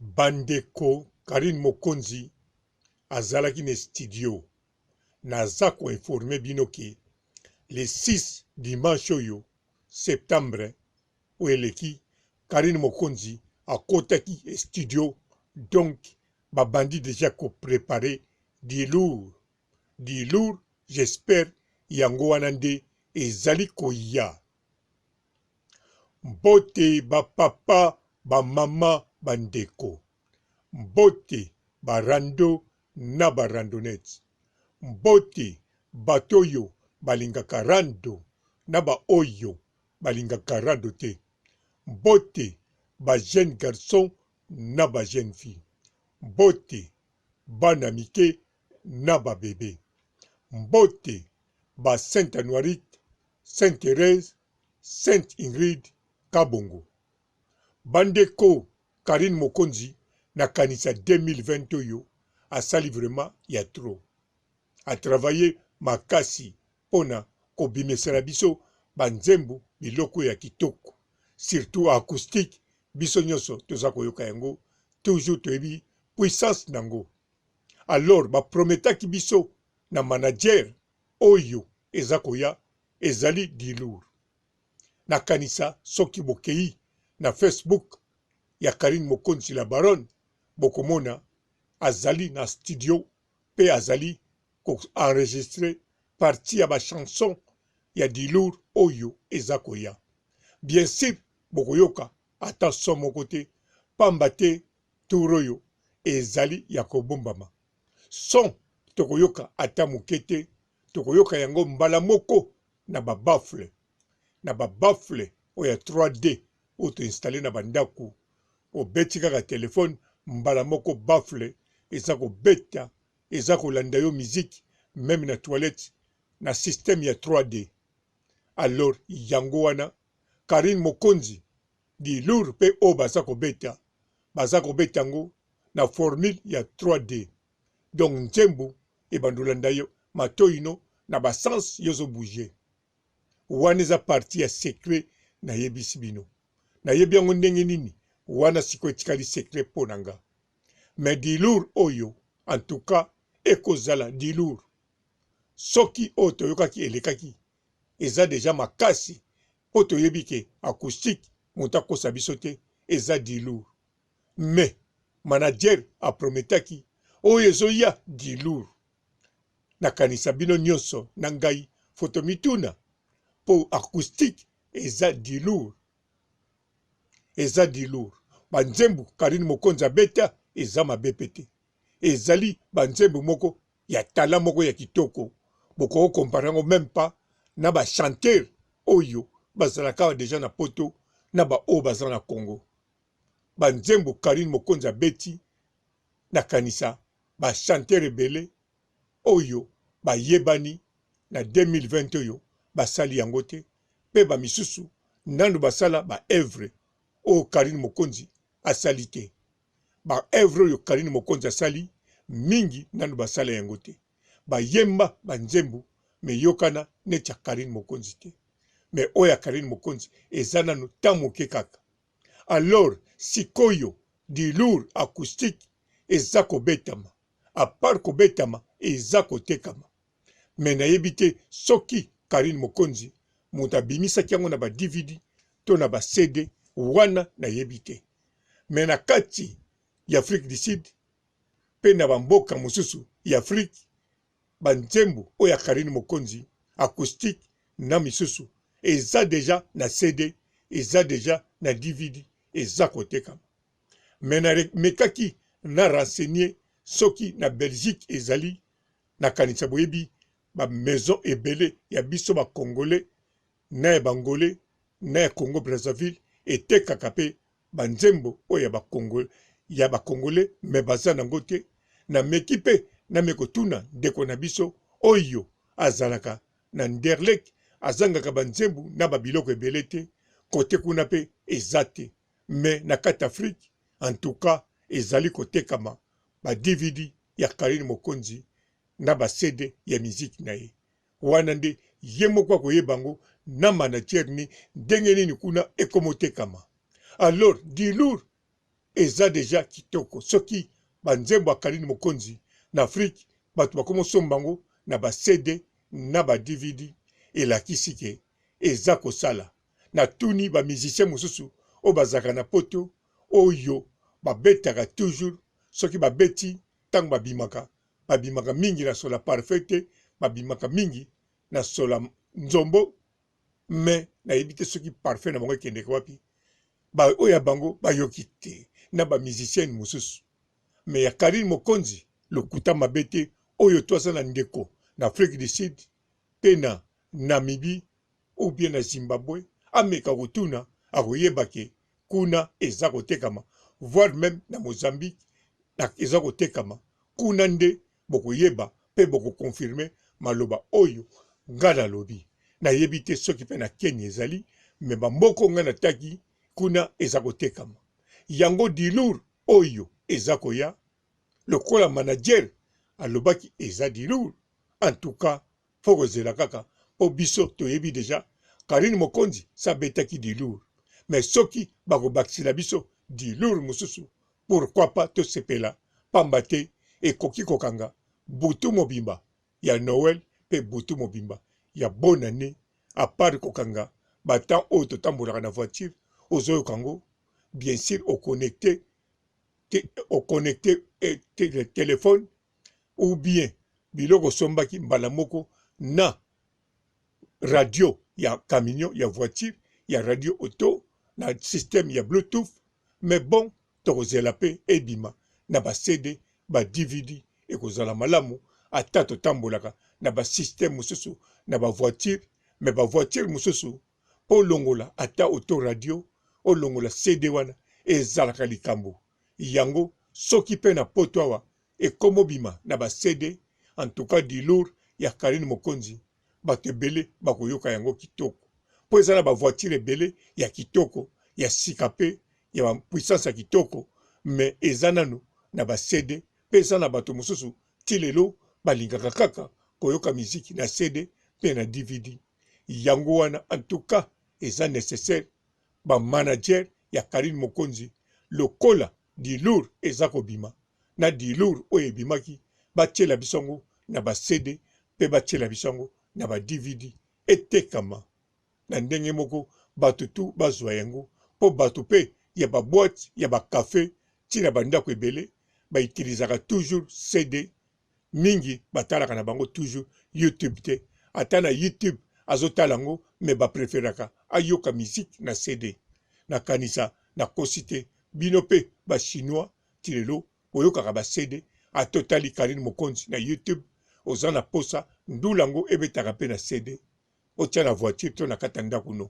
Bandeko Karine Mokonzi azalaki na studio naza koinforme bino ke le 6 dimanche oyo septembre oyo eleki Karine Mokonzi akotaki studio, donc babandi déjà préparer du lourd j'espère yango wana nde ezali koya. Mbote bapapa bamama bandeko, mbote barando na barandonete, mbote bato oyo balingaka rando na baoyo balingaka rando te, mbote ba jeune garçon na ba jeune fille, mbote bana mike na ba bébé, mbote ba Sainte Anuarite, Sainte Thérèse, Sainte Ingrid Kabongo. Bandeko Karine Mokonzi na kanisa 2020 oyo asali vraiment ya trop. A travaillé makasi pona kobimesela biso banzembo biloko ya kitoko, surtout acoustique biso nyonso toza koyoka yango, toujours toyebi puissance nango. Alors baprometaki biso na manager oyo eza koya ezali dilour. Na kanisa soki bokei na Facebook ya Karine Mokonzi la baronne bokomona azali na studio pe azali ko enregistrer partie ya ba chanson ya dilour oyo eza koya. Bien sûr bokoyoka ata son moko te, pamba te tour oyo ezali ya kobombama. Son tokoyoka ata moke te, tokoyoka yango mbala moko na babafle oyo ya 3D oyo toinstalle na bandako. Obeti kaka telefone mbala moko bafle eza kobeta, eza kolanda yo musique même na toilette na système ya 3D. Alors yango wana Karine Mokonzi di lourd pe o baza kobeta yango na formule ya 3D. Donc nzembo ebandolanda yo matoino na basens yozo bouger. Wana eza parti ya secret na yebisi bino. Na yebi yango ndenge nini wana siko etikali secret po nanga. Mais dilour oyo en tout cas ekozala dilour. Soki o toyokaki elekaki eza déjà makasi po toyebi ke acoustique monta kosa biso te eza dilour. Mais manager aprometaki oyo ezoya dilour. Nakanisa bino nyonso na ngai fotomituna po acoustique eza dilour. Eza dilour. Banzembo Karine Mokonzi abeta eza mabepe te. Ezali banzembo moko ya tala moko ya kitoko. Boko comparango même pas na ba chanteur oyo bazalaka déjà na poto na ba o bazala na Congo. Banzembo Karine Mokonzi abeti na kanisa ba chanteur ebele oyo ba yebani na 2020 oyo basali yango te, pe ba misusu nando basala ba œuvre o Karine Mokonzi asali te. Ba œuvre oyo Karine Mokonzi asali mingi nando basala yango te. Ba yemba banzembo me yokana necha Karine Mokonzi te. Me oya Karine Mokonzi eza nano tamoke kaka. Alors sikoyo di lourd acoustique eza kobetama. A part kobetama eza kotekama. Me nayebi te soki Karine Mokonzi muta bimisaki yango na ba DVD to na ba CD wana nayebi te. Me na kati ya Afrique du Sud pe na bamboka mosusu ya Afrique banzembo oya Karine Mokonzi acoustique na misusu eza déjà na CD, eza déjà na DVD, eza kotekama. Me na mekaki na renseigner soki na Belgique ezali na kanisa boyebi ba maison ebele ya biso ba Congolais na ya Bangolais na ya Congo Brazzaville etekaka pe banzembo oyo ya ba Congolais me baza nango te. Na meki pe na mekotuna ndeko na biso oyo azalaka na Nderlek azangaka banzembo na babiloko ebele te, kote kuna pe eza te. Me na kati Afrique en tout cas ezali kotekama ba DVD ya Karine Mokonzi na ba CD ya musique na ye. Wana nde ye moko koyebango na manager ni ndenge nini kuna ekomotekama. Alors dilour eza deja kitoko soki banzembo akalini mokonzi na Afrique bato bakomo sombango na ba CD na ba DVD elakisi ke eza kosala na tuni ba musicien mosusu o bazaka na poto oyo babetaka toujours soki babeti tango babimaka mingi na sola parfaite babimaka mingi na sola nzombo mais na yebite soki parfait na bango ekendeka wapi ba oya bango bayoki te na ba musicien mosusu mais ya Karine Mokonzi lokuta mabete oyo toza na ndeko na Afrique du Sud pe na Namibie ou bien na Zimbabwe ameka kotuna akoyeba ke kuna eza kotekama voire même na Mozambique na eza kotekama kuna nde bokoyeba pe bokokonfirme maloba oyo nga nalobi nayebi te soki pe na Kenya ezali me bamboko nga nataki kuna eza kotekama yango dilour oyo eza koya lokola manager alobaki eza dilour en tout cas faut kozela kaka po biso toyebi deja Karine Mokonzi sabetaki dilour mais soki bakobakisila biso dilour mosusu pourquoi pas tosepela pamba te ekoki kokanga butu mobimba ya Noël pe butu mobimba ya bonne année à part kokanga batan oyo totambolaka na voiture ozoyoka ngo bien sûr au connecté le téléphone ou bien biloko sombaki mbala moko na radio ya camion ya voiture ya radio auto na système ya bluetooth mais bon tokozela pe ebima na ba CD ba DVD ekozala malamu ata totambolaka na ba système mosusu na ba voiture mais ba voiture mosusu po longola ata auto radio o longola CD wana ezalaka likambo yango soki pe na poto awa ekomobima na ba CD en tout cas dilour ya Karine Mokonzi bato ebele bakoyoka yango kitoko po eza na ba voiture ebele ya kitoko ya sika pe ya ba puissance ya kitoko mais eza nanu na ba CD pe eza na bato mosusu ti lelo balingaka kaka koyoka miziki na CD pe na DVD yango wana en tout cas eza nécessaire ba manager ya Karine Mokonzi lokola dilour eza kobima na dilour oyo ebimaki batiela bisongo na ba CD pe batiela bisongo na ba DVD etekama na ndenge moko bato tu bazwa yango po bato pe ya ba boîte ya ba café tina bandako ebele baitilizaka toujours CD mingi batalaka na bango toujours YouTube te ata na YouTube azotala ngo me bapreferaka ayoka musique na CD na kanisa na kosite bino pe ba chinois tilelo oyokaka ba CD atotali Karine Mokonzi na YouTube oza na posa ndulango ebetaka pe na CD otia na voiture to na kata ndako no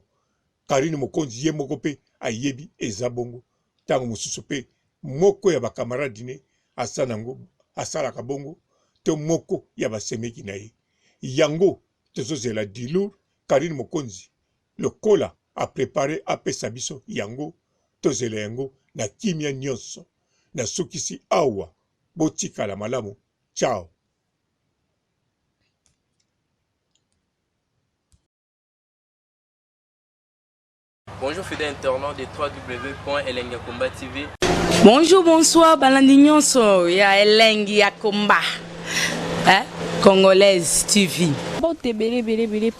Karine Mokonzi ye moko pe ayebi eza bongo tango mosusu pe moko ya bakamaradi ne asanango asalaka bongo to moko ya basemeki na ye yango tozozela dilour Karine Mokonzi lokola a préparé apesa biso yango tozela yango na kimia nyonso na sukisi awa botikala malamu ciao. Bonjour fidèles internautes de www.elengiakomba TV. Bonjour, bonsoir, balandi nyonso ya Elengi ya Komba. Congolaise TV.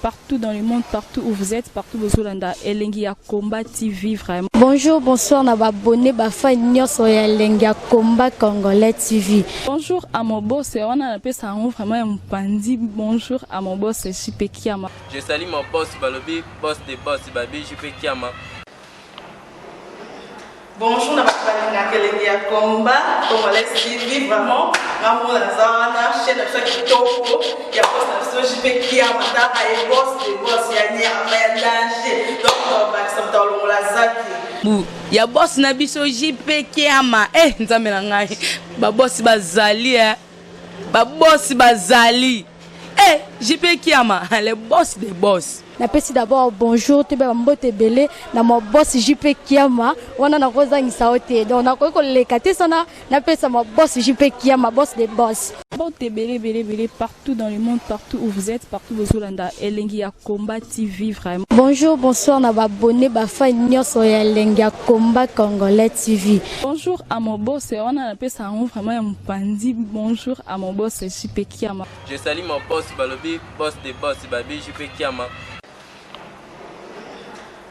Partout dans le monde, partout où vous êtes, partout où vous êtes, Elengi ya Komba TV vraiment. Bonjour, bonsoir, na abonné bafa nyonso ya Elengi ya Komba Congolais TV. Bonjour à mon boss, on a appelé ça vraiment un pandi. Bonjour à mon boss, JP Kiama. Je salue mon boss Balobi, boss de boss Babi, JP Kiama. Bonjour, na Elengi ya Komba Congolais TV vraiment. Maman la zana, chaîne de chaque kitoko, il y a boss de JP Kiama, ta et boss de boss ya ni a danger. Donc on va se mettre dans la zaki. Ya boss na biso JP Kiama nzambe na ngai ba boss bazali ba boss bazali JP Kiama le boss des boss. Napesi d'abord bonjour te ba mbote belé na mo boss JP Kiama wana na kozangisa ote donc na ko lekate sana napesa mo boss JP Kiama boss des boss. Mbote belé partout dans le monde, partout où vous êtes, partout où vous êtes, Elengi ya Combat TV vraiment. Bonjour, bonsoir na ba abonné ba fan nyonso ya Elengi ya Combat Congolais TV. Bonjour à mon boss, on a appelé ça vraiment un pandi. Bonjour à mon boss JP Kiama. Je salue mon boss Balobi, boss des boss Babi JP Kiama.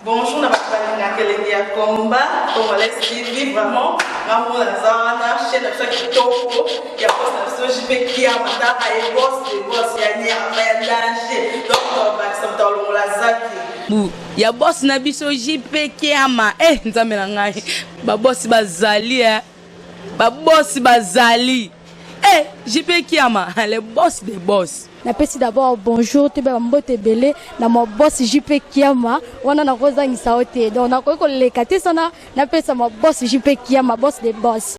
Bonjour, na balinga Elengi ya Combat Congolais TV vraiment ngamo la zana chaîne na chaque kitoko ya boss na JP Kiama ta ay boss des boss ya nyama ya danger donc ba samta longola zaki ya boss na biso JP Kiama nzambe na ngai ba boss bazali ba boss bazali JP Kiama le boss des boss. Napesi d'abord bonjour te ba mbote belé na mo boss JP Kiama wana na kozangisa ote donc na ko lekate sana napesa mo boss JP Kiama boss des boss.